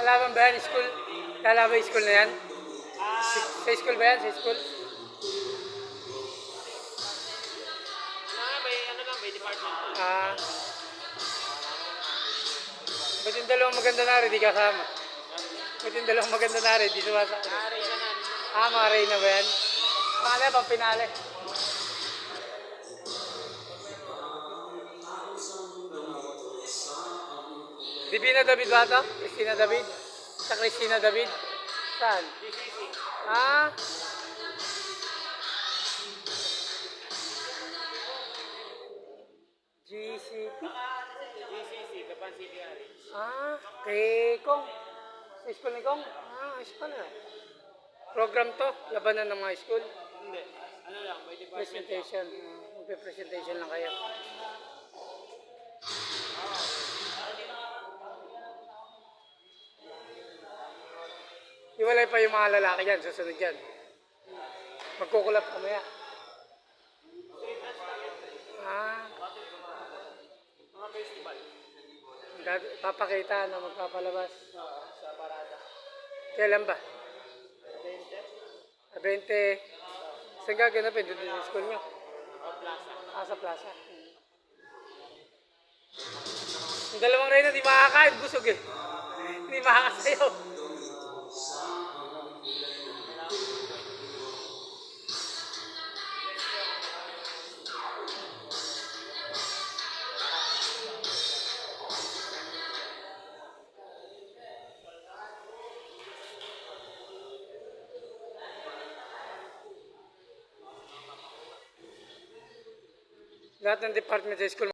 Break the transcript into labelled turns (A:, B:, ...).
A: Lalaban ba yan? School? Lalaban school na yan? Sa school ba yan? Sa school?
B: Ano lang, may department.
A: Ah, ba't yung dalawang maganda na rin, di kasama? Ba't yung dalawang maganda na rin, di sumasama?
B: Naaray na namin.
A: Mga Reyna ba yan? Mga na, pang pinale. Divina David ba ito? Christina David? Sa Christina David? Saan? Ah? GCP?
B: GCC, Kapan City Ari.
A: Ah, kay Kong. Sa school ni Kong? Ah, ayos pala. Program to, labanan ng mga school.
B: Hindi. Ano lang, may department.
A: Presentation. Magpe-presentation lang kayo. Iwalay pa yung mga lalaki dyan, susunod dyan. Magkukulap kamaya. Ah,
B: Mga festival.
A: papakita na magpapalabas.
B: Sa parada.
A: Kailan ba?
B: 20.
A: 20. Saan gaganapin? Doon sa school nyo?
B: O plaza.
A: Ah, sa plaza. Yung dalawang Reyna, di makakain. Busog eh. Hindi makakasayaw. Lahat ng department sa school